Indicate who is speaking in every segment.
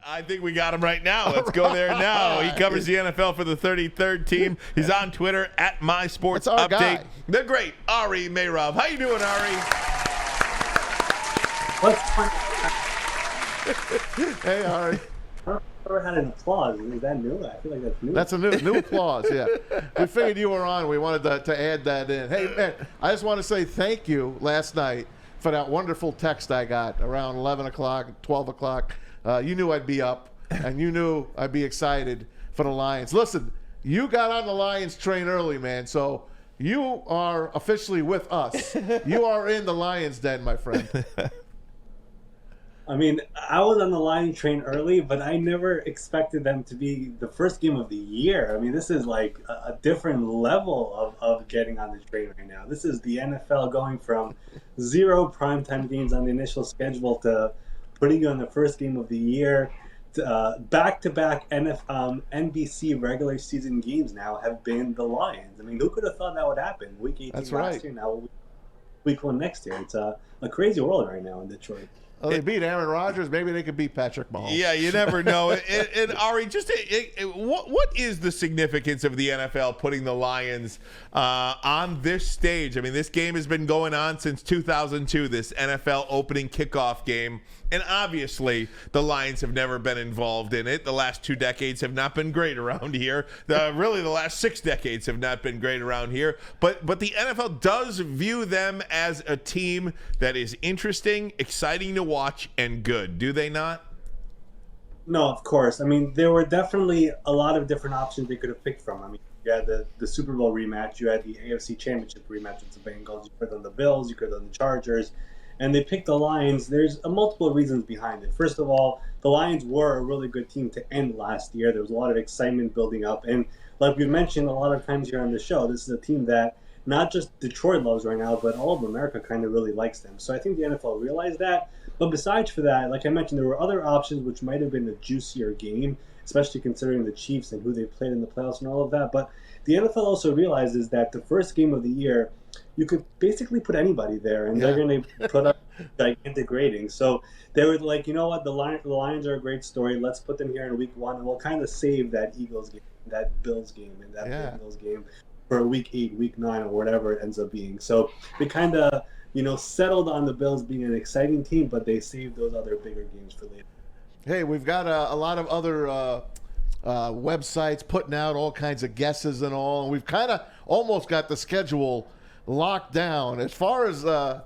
Speaker 1: I think we got him right now. Let's go there now. He covers the NFL for the 33rd team. He's on Twitter at MySportsUpdate.
Speaker 2: Guy.
Speaker 1: The great Ari Meirov. How you doing, Ari?
Speaker 2: Hey, Ari.
Speaker 3: I've never had an applause. Is that new? I feel like that's new.
Speaker 2: That's a new applause, yeah. We figured you were on. We wanted to add that in. Hey, man, I just want to say thank you last night for that wonderful text I got around 11 o'clock, 12 o'clock. You knew I'd be up, and you knew I'd be excited for the Lions. Listen, you got on the Lions train early, man, so you are officially with us. You are in the Lions den, my friend.
Speaker 3: I mean, I was on the Lions train early, but I never expected them to be the first game of the year. I mean, this is like a different level of getting on the train right now. This is the NFL going from 0 primetime games on the initial schedule to putting you on the first game of the year. Back-to-back NBC regular season games now have been the Lions. I mean, who could have thought that would happen? Week 18
Speaker 2: That's
Speaker 3: last
Speaker 2: right.
Speaker 3: year, now week 1 next year. It's a crazy world right now in Detroit.
Speaker 2: Oh, they beat Aaron Rodgers. Maybe they could beat Patrick Mahomes.
Speaker 1: Yeah, you never know. And Ari, just what is the significance of the NFL putting the Lions on this stage? I mean, this game has been going on since 2002, this NFL opening kickoff game. And obviously, the Lions have never been involved in it. The last 2 decades have not been great around here. Really, the last 6 decades have not been great around here. But the NFL does view them as a team that is interesting, exciting to watch, and good. Do they not?
Speaker 3: No, of course. I mean, there were definitely a lot of different options they could have picked from. I mean, you had the Super Bowl rematch. You had the AFC Championship rematch with the Bengals. You could have done the Bills. You could have done the Chargers. And they picked the Lions. There's multiple reasons behind it. First of all, the Lions were a really good team to end last year. There was a lot of excitement building up. And like we mentioned a lot of times here on the show, this is a team that not just Detroit loves right now, but all of America kind of really likes them. So I think the NFL realized that. But besides for that, like I mentioned, there were other options which might have been a juicier game, especially considering the Chiefs and who they played in the playoffs and all of that. But the NFL also realizes that the first game of the year, you could basically put anybody there, and they're going to put up gigantic ratings. So they were like, you know what, the Lions are a great story. Let's put them here in week 1, and we'll kind of save that Eagles game, that Bills game, and that Bengals game for week 8, week 9, or whatever it ends up being. So they kind of, settled on the Bills being an exciting team, but they saved those other bigger games for later.
Speaker 2: Hey, we've got a lot of other websites putting out all kinds of guesses and all, and we've kind of almost got the schedule locked down. As far as the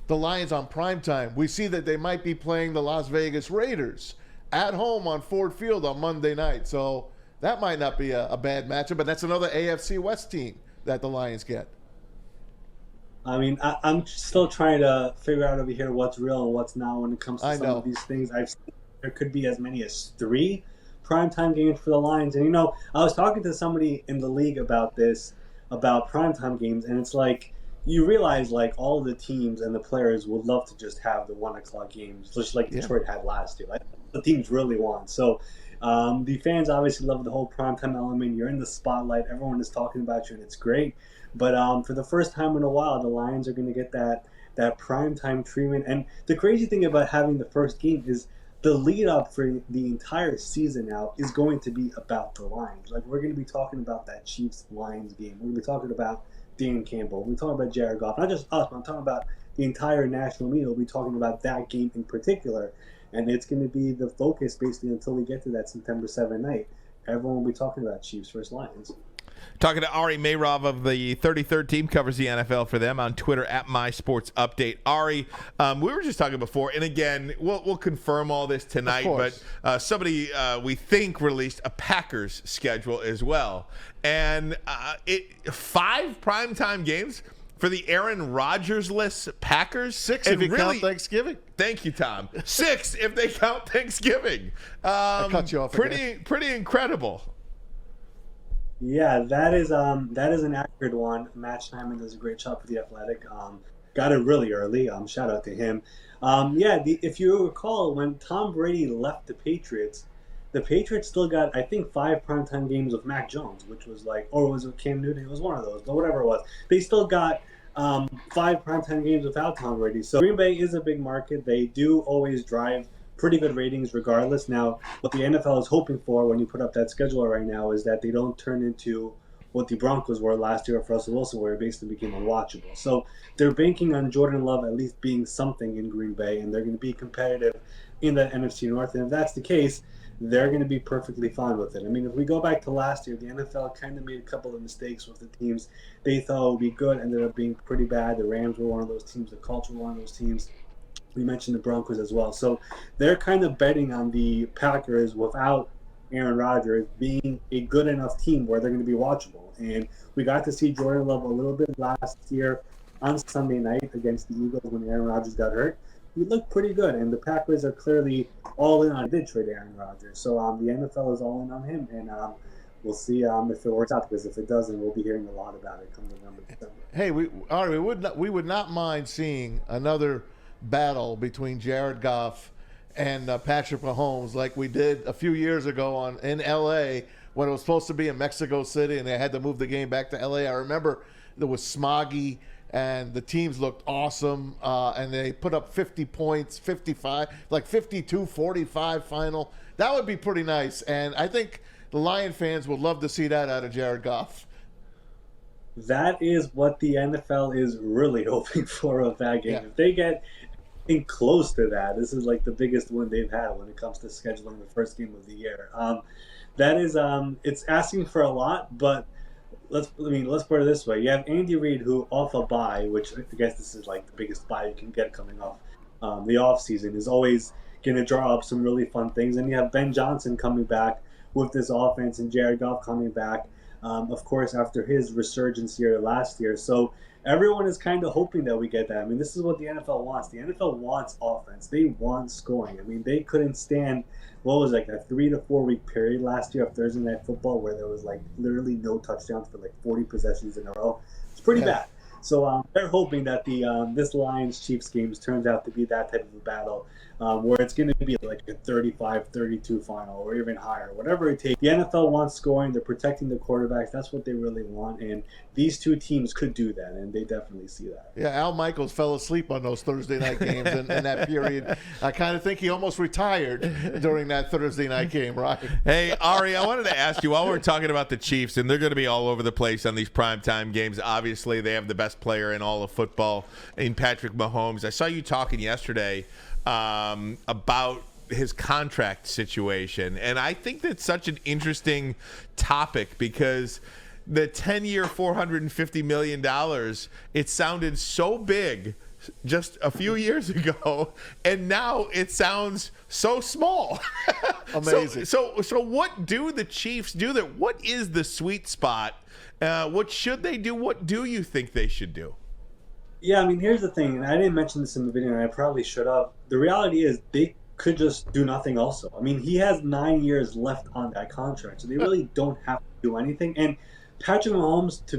Speaker 2: Lions on primetime, we see that they might be playing the Las Vegas Raiders at home on Ford Field on Monday night. So that might not be a bad matchup, but that's another AFC West team that the Lions get.
Speaker 3: I mean, I'm still trying to figure out over here what's real and what's not when it comes to some of these things. I've seen there could be as many as 3 primetime games for the Lions. And, I was talking to somebody in the league about this, about primetime games, and it's like you realize like all of the teams and the players would love to just have the 1 o'clock games, just like Detroit had last year. Like the teams really want. So the fans obviously love the whole primetime element. You're in the spotlight. Everyone is talking about you, and it's great. But for the first time in a while, the Lions are going to get that primetime treatment. And the crazy thing about having the first game is the lead up for the entire season now is going to be about the Lions. Like, we're going to be talking about that Chiefs-Lions game. We're going to be talking about Dan Campbell. We're talking about Jared Goff. Not just us, but I'm talking about the entire national media. We'll be talking about that game in particular. And it's going to be the focus basically until we get to that September 7th night. Everyone will be talking about Chiefs versus Lions.
Speaker 1: Talking to Ari Meirov of the 33rd team, covers the NFL for them on Twitter at MySportsUpdate. Ari, we were just talking before, and again, we'll confirm all this tonight, but somebody we think released a Packers schedule as well. And 5 primetime games for the Aaron Rodgers-less Packers.
Speaker 2: 6 if you count Thanksgiving.
Speaker 1: Thank you, Tom. 6 if they count Thanksgiving.
Speaker 2: I cut you off again.
Speaker 1: Pretty incredible.
Speaker 3: Yeah, that is an accurate one. Match Hyman does a great job for The Athletic. Got it really early. Shout out to him. If you recall, when Tom Brady left the Patriots still got, I think, 5 primetime games with Mac Jones, which was like, or was it Cam Newton? It was one of those, but whatever it was. They still got 5 primetime games without Tom Brady. So Green Bay is a big market. They do always drive pretty good ratings regardless. Now, what the NFL is hoping for when you put up that schedule right now is that they don't turn into what the Broncos were last year for Russell Wilson, where it basically became unwatchable. So they're banking on Jordan Love at least being something in Green Bay, and they're going to be competitive in the NFC North. And if that's the case, they're going to be perfectly fine with it. I mean, if we go back to last year, the NFL kind of made a couple of mistakes with the teams they thought would be good, ended up being pretty bad. The Rams were one of those teams. The Colts were one of those teams. We mentioned the Broncos as well. So they're kind of betting on the Packers without Aaron Rodgers being a good enough team where they're going to be watchable. And we got to see Jordan Love a little bit last year on Sunday night against the Eagles when Aaron Rodgers got hurt. He looked pretty good, and the Packers are clearly all in on did trade Aaron Rodgers. So the NFL is all in on him, and we'll see if it works out, because if it doesn't, we'll be hearing a lot about it come November, December.
Speaker 2: Hey, we would not mind seeing another battle between Jared Goff and Patrick Mahomes like we did a few years ago in L.A. when it was supposed to be in Mexico City and they had to move the game back to L.A. I remember there was smoggy and the teams looked awesome, and they put up 50 points, 55, like 52-45 final. That would be pretty nice, and I think the Lion fans would love to see that out of Jared Goff.
Speaker 3: That is what the NFL is really hoping for with that game. Yeah. If they get anything close to that, this is like the biggest win they've had when it comes to scheduling the first game of the year. That is, it's asking for a lot, but let's put it this way. You have Andy Reid, who off a bye, which I guess this is like the biggest bye you can get coming off the off season, is always going to draw up some really fun things. And you have Ben Johnson coming back with this offense, and Jared Goff coming back, of course, after his resurgence here last year. So everyone is kind of hoping that we get that. I mean, this is what the NFL wants. The NFL wants offense. They want scoring. I mean, they couldn't stand, what was like a 3 to 4 week period last year of Thursday Night Football where there was like literally no touchdowns for like 40 possessions in a row. It's pretty bad. So they're hoping that the this Lions-Chiefs game turns out to be that type of a battle, where it's going to be like a 35-32 final or even higher, whatever it takes. The NFL wants scoring. They're protecting the quarterbacks. That's what they really want, and these two teams could do that, and they definitely see that.
Speaker 2: Yeah, Al Michaels fell asleep on those Thursday night games in that period. I kind of think he almost retired during that Thursday night game, right?
Speaker 1: Hey, Ari, I wanted to ask you, while we're talking about the Chiefs, and they're going to be all over the place on these primetime games, obviously they have the best player in all of football in Patrick Mahomes. I saw you talking yesterday about his contract situation, and I think that's such an interesting topic because the 10-year $450 million, it sounded so big just a few years ago, and now it sounds so small.
Speaker 2: Amazing.
Speaker 1: So what do the Chiefs do there? What is the sweet spot? What should they do? What do you think they should do?
Speaker 3: Yeah, I mean, here's the thing, and I didn't mention this in the video, and I probably should have. The reality is they could just do nothing also. I mean, he has 9 years left on that contract, so they really don't have to do anything. And Patrick Mahomes, to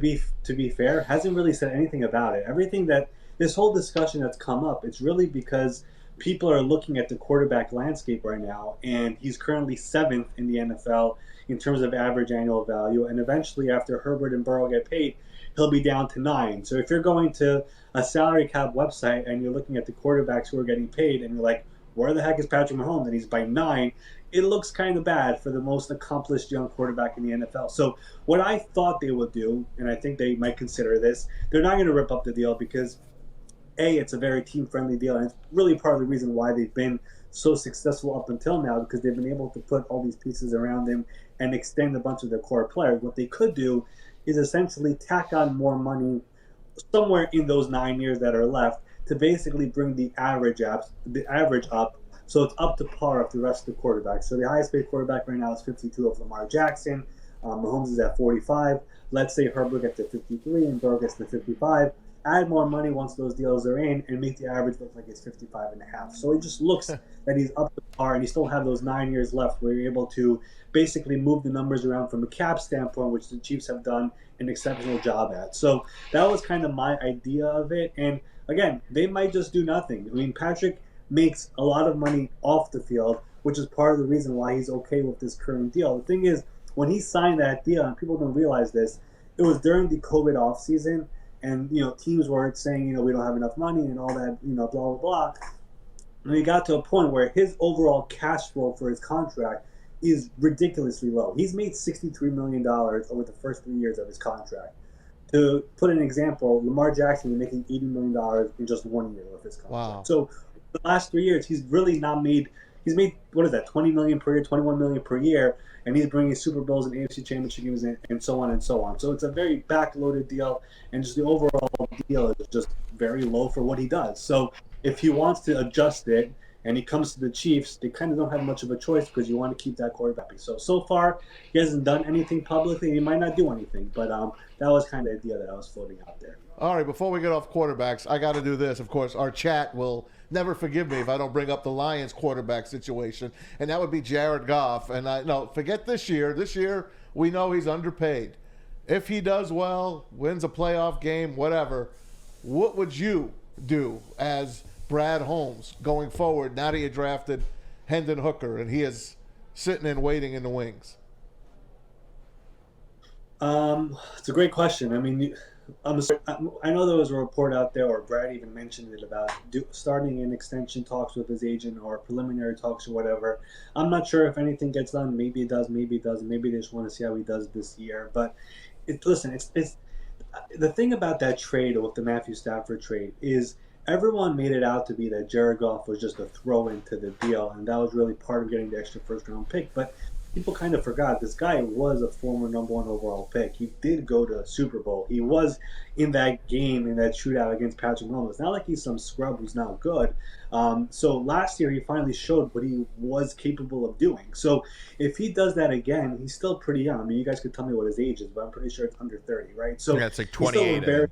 Speaker 3: be fair, hasn't really said anything about it. Everything that this whole discussion that's come up, it's really because people are looking at the quarterback landscape right now, and he's currently 7th in the NFL in terms of average annual value, and eventually after Herbert and Burrow get paid, he'll be down to 9. So if you're going to a salary cap website and you're looking at the quarterbacks who are getting paid and you're like, where the heck is Patrick Mahomes? And he's by 9. It looks kind of bad for the most accomplished young quarterback in the NFL. So what I thought they would do, and I think they might consider this, they're not going to rip up the deal because, A, it's a very team-friendly deal, and it's really part of the reason why they've been so successful up until now, because they've been able to put all these pieces around him and extend a bunch of their core players. What they could do is essentially tack on more money somewhere in those 9 years that are left to basically bring the average up, so it's up to par with the rest of the quarterbacks. So the highest paid quarterback right now is 52 of Lamar Jackson. Mahomes is at 45. Let's say Herbert gets to 53 and Burrow gets to 55. Add more money once those deals are in and make the average look like it's 55 and a half. So it just looks that he's up to par, and you still have those 9 years left where you're able to basically move the numbers around from a cap standpoint, which the Chiefs have done an exceptional job at. So that was kind of my idea of it. And again, they might just do nothing. I mean, Patrick makes a lot of money off the field, which is part of the reason why he's okay with this current deal. The thing is, when he signed that deal, and people don't realize this, it was during the COVID offseason, and teams were saying, we don't have enough money and all that, blah, blah, blah. And he got to a point where his overall cash flow for his contract is ridiculously low. He's made $63 million over the first 3 years of his contract. To put an example, Lamar Jackson is making $80 million in just 1 year of his contract.
Speaker 2: Wow.
Speaker 3: So the last 3 years, he's really not made. He's made, what is that, $20 million per year, $21 million per year, and he's bringing Super Bowls and AFC Championship games and so on and so on. So it's a very backloaded deal, and just the overall deal is just very low for what he does. So if he wants to adjust it and he comes to the Chiefs, they kind of don't have much of a choice because you want to keep that quarterback. So far, he hasn't done anything publicly. He might not do anything, but that was kind of the idea that I was floating out there.
Speaker 2: All right, before we get off quarterbacks, I got to do this. Of course, our chat will never forgive me if I don't bring up the Lions quarterback situation, and that would be Jared Goff. And forget this year. This year, we know he's underpaid. If he does well, wins a playoff game, whatever, what would you do as Brad Holmes going forward now that you drafted Hendon Hooker and he is sitting and waiting in the wings?
Speaker 3: It's a great question. I mean, I know there was a report out there, or Brad even mentioned it, about starting in extension talks with his agent or preliminary talks or whatever. I'm not sure if anything gets done. Maybe it does, maybe it doesn't. Maybe they just want to see how he does this year. But listen, it's the thing about that trade, with the Matthew Stafford trade, is everyone made it out to be that Jared Goff was just a throw into the deal, and that was really part of getting the extra first-round pick. But people kind of forgot this guy was a former number 1 overall pick. He did go to a Super Bowl. He was in that game, in that shootout against Patrick Mahomes. It's not like he's some scrub who's not good. So last year he finally showed what he was capable of doing. So if he does that again, he's still pretty young. I mean, you guys could tell me what his age is, but I'm pretty sure it's under 30, right? So
Speaker 1: yeah, it's like 28.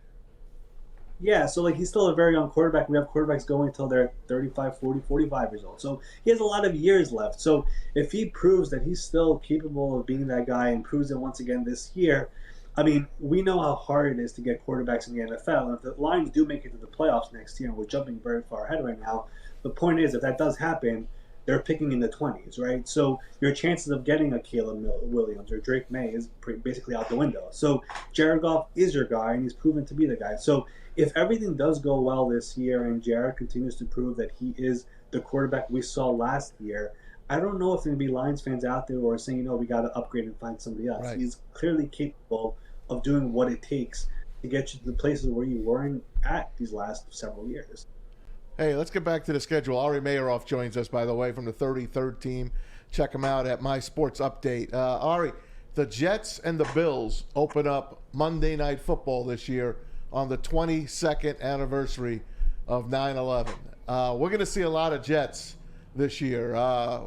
Speaker 3: Yeah, so he's still a very young quarterback. We have quarterbacks going until they're 35, 40, 45 years old. So he has a lot of years left. So if he proves that he's still capable of being that guy and proves it once again this year, I mean, we know how hard it is to get quarterbacks in the NFL. And if the Lions do make it to the playoffs next year, and we're jumping very far ahead right now, the point is, if that does happen, they're picking in the 20s, right? So your chances of getting a Caleb Williams or Drake May is basically out the window. So Jared Goff is your guy, and he's proven to be the guy. So if everything does go well this year and Jared continues to prove that he is the quarterback we saw last year, I don't know if there are going to be Lions fans out there who are saying, we got to upgrade and find somebody else.
Speaker 2: Right.
Speaker 3: He's clearly capable of doing what it takes to get you to the places where you weren't at these last several years.
Speaker 2: Hey, let's get back to the schedule. Ari Meirov joins us, by the way, from the 33rd team. Check him out at My Sports Update. Ari, the Jets and the Bills open up Monday Night Football this year on the 22nd anniversary of 9/11. We're going to see a lot of Jets this year.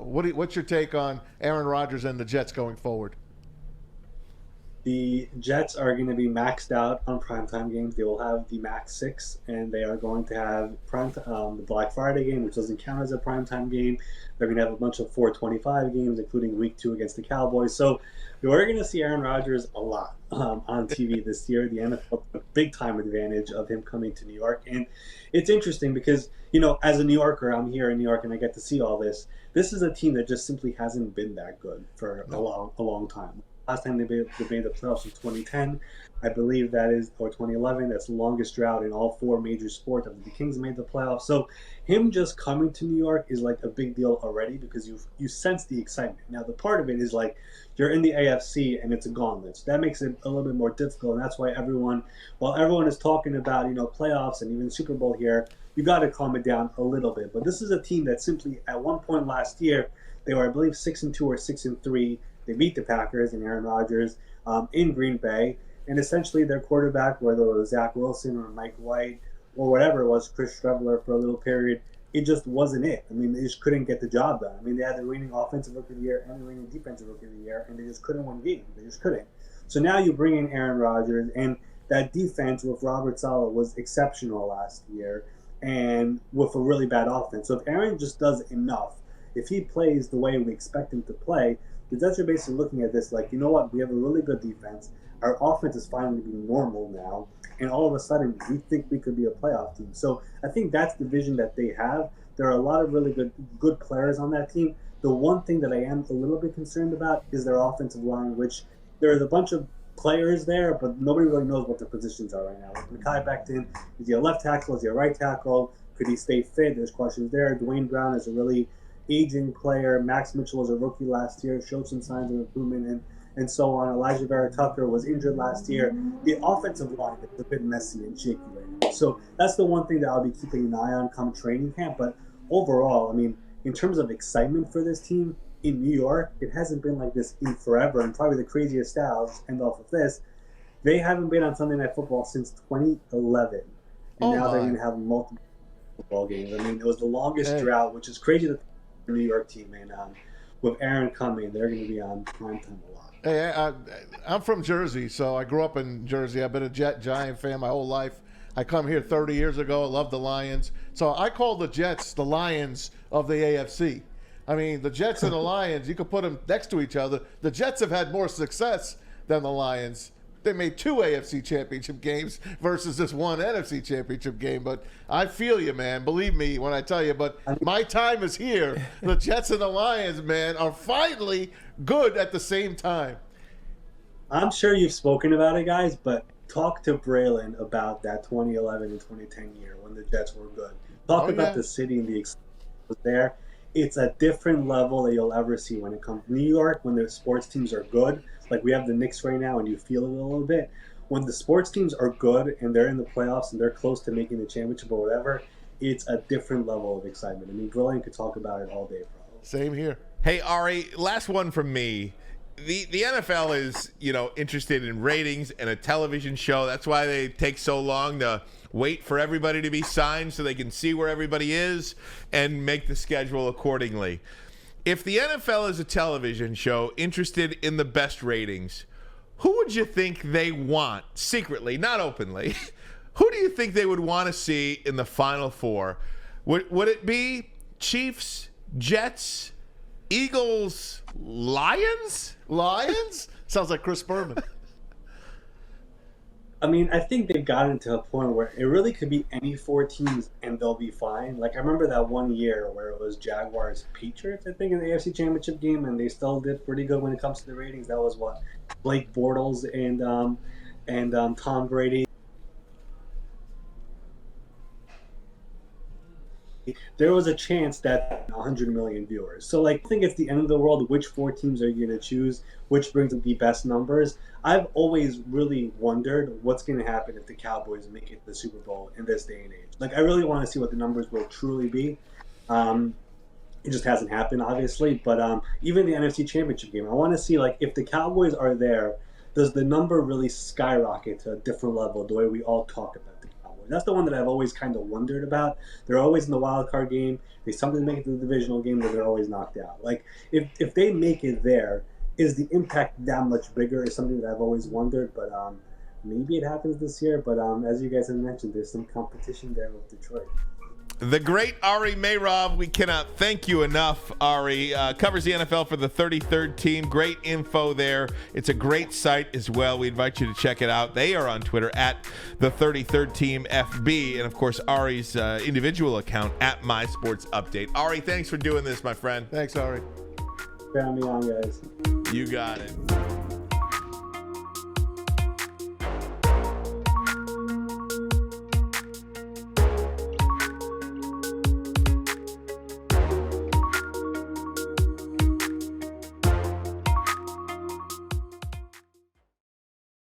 Speaker 2: What's your take on Aaron Rodgers and the Jets going forward?
Speaker 3: The Jets are going to be maxed out on primetime games. They will have the Max 6, and they are going to have the Black Friday game, which doesn't count as a primetime game. They're going to have a bunch of 425 games, including Week 2 against the Cowboys. So we're going to see Aaron Rodgers a lot on TV this year. The NFL took a big-time advantage of him coming to New York. And it's interesting because, as a New Yorker, I'm here in New York, and I get to see all this. This is a team that just simply hasn't been that good for a long time. Last time they made the playoffs was 2010, I believe that is, or 2011. That's the longest drought in all 4 major sports after the Kings made the playoffs. So him just coming to New York is like a big deal already because you sense the excitement. Now the part of it is like you're in the AFC and it's a gauntlet. So that makes it a little bit more difficult, and that's why while everyone is talking about playoffs and even Super Bowl here, you got to calm it down a little bit. But this is a team that simply at one point last year they were, I believe, 6-2 or 6-3. They beat the Packers and Aaron Rodgers in Green Bay, and essentially their quarterback, whether it was Zach Wilson or Mike White or whatever it was, Chris Streveler for a little period, it just wasn't it. I mean, they just couldn't get the job done. I mean, they had the reigning offensive rookie of the year and the reigning defensive rookie of the year, and they just couldn't win games. They just couldn't. So now you bring in Aaron Rodgers, and that defense with Robert Saleh was exceptional last year, and with a really bad offense. So if Aaron just does enough, if he plays the way we expect him to play, the Jets are basically looking at this like, we have a really good defense. Our offense is finally being normal now. And all of a sudden, we think we could be a playoff team. So I think that's the vision that they have. There are a lot of really good players on that team. The one thing that I am a little bit concerned about is their offensive line, which there's a bunch of players there, but nobody really knows what their positions are right now. Like Mekhi Becton, is he a left tackle? Is he a right tackle? Could he stay fit? There's questions there. Dwayne Brown is a really aging player. Max Mitchell was a rookie last year, showed some signs of improvement, and so on. Elijah Vera Tucker was injured last year. The offensive line is a bit messy and shaky right now. So that's the one thing that I'll be keeping an eye on come training camp. But overall, I mean, in terms of excitement for this team in New York, it hasn't been like this in forever. And probably the craziest stat, I'll just end off with this, they haven't been on Sunday Night Football since 2011. And now they're going to have multiple football games. I mean, it was the longest drought, which is crazy to the New York team. And with Aaron coming, they're going to be on primetime a lot.
Speaker 2: Hey, I'm from Jersey, so I grew up in Jersey. I've been a Giant fan my whole life. I come here 30 years ago. I love the Lions. So I call the Jets the Lions of the AFC. I mean, the Jets and the Lions, you could put them next to each other. The Jets have had more success than the Lions. They made 2 AFC championship games versus this 1 NFC championship game. But I feel you, man. Believe me when I tell you. But my time is here. The Jets and the Lions, man, are finally good at the same time.
Speaker 3: I'm sure you've spoken about it, guys, but talk to Braylon about that 2011 and 2010 year when the Jets were good. Talk about the city and the excitement was there. It's a different level that you'll ever see when it comes to New York, when the sports teams are good. Like we have the Knicks right now, and you feel it a little bit. When the sports teams are good and they're in the playoffs and they're close to making the championship or whatever, it's a different level of excitement. I mean, Brilliant could talk about it all day, probably.
Speaker 2: Same here.
Speaker 1: Hey, Ari, last one from me. The NFL is, interested in ratings and a television show. That's why they take so long to wait for everybody to be signed so they can see where everybody is and make the schedule accordingly. If the NFL is a television show interested in the best ratings, who would you think they want secretly, not openly? Who do you think they would want to see in the Final Four? Would it be Chiefs, Jets, Eagles, Lions?
Speaker 2: Lions? Sounds like Chris Berman.
Speaker 3: I mean, I think they've gotten to a point where it really could be any 4 teams and they'll be fine. Like, I remember that one year where it was Jaguars Patriots, I think, in the AFC Championship game, and they still did pretty good when it comes to the ratings. That was what? Blake Bortles and Tom Brady. There was a chance that 100 million viewers. So, like, I think it's the end of the world. Which 4 teams are you going to choose? Which brings up the best numbers? I've always really wondered what's going to happen if the Cowboys make it to the Super Bowl in this day and age. Like, I really want to see what the numbers will truly be. It just hasn't happened, obviously. But even the NFC Championship game, I want to see, like, if the Cowboys are there, does the number really skyrocket to a different level the way we all talk about the Cowboys? That's the one that I've always kind of wondered about. They're always in the wild card game. They sometimes make it to the divisional game, but they're always knocked out. Like, if they make it there, is the impact that much bigger is something that I've always wondered, but maybe it happens this year. But as you guys have mentioned, there's some competition there with Detroit.
Speaker 1: The great Ari Meirov, we cannot thank you enough, Ari. Covers the NFL for the 33rd team. Great info there. It's a great site as well. We invite you to check it out. They are on Twitter at the 33rd team FB, and of course Ari's individual account at My Sports Update. Ari, thanks for doing this, my friend.
Speaker 2: Thanks, Ari.
Speaker 3: Having me on, guys.
Speaker 1: You got it.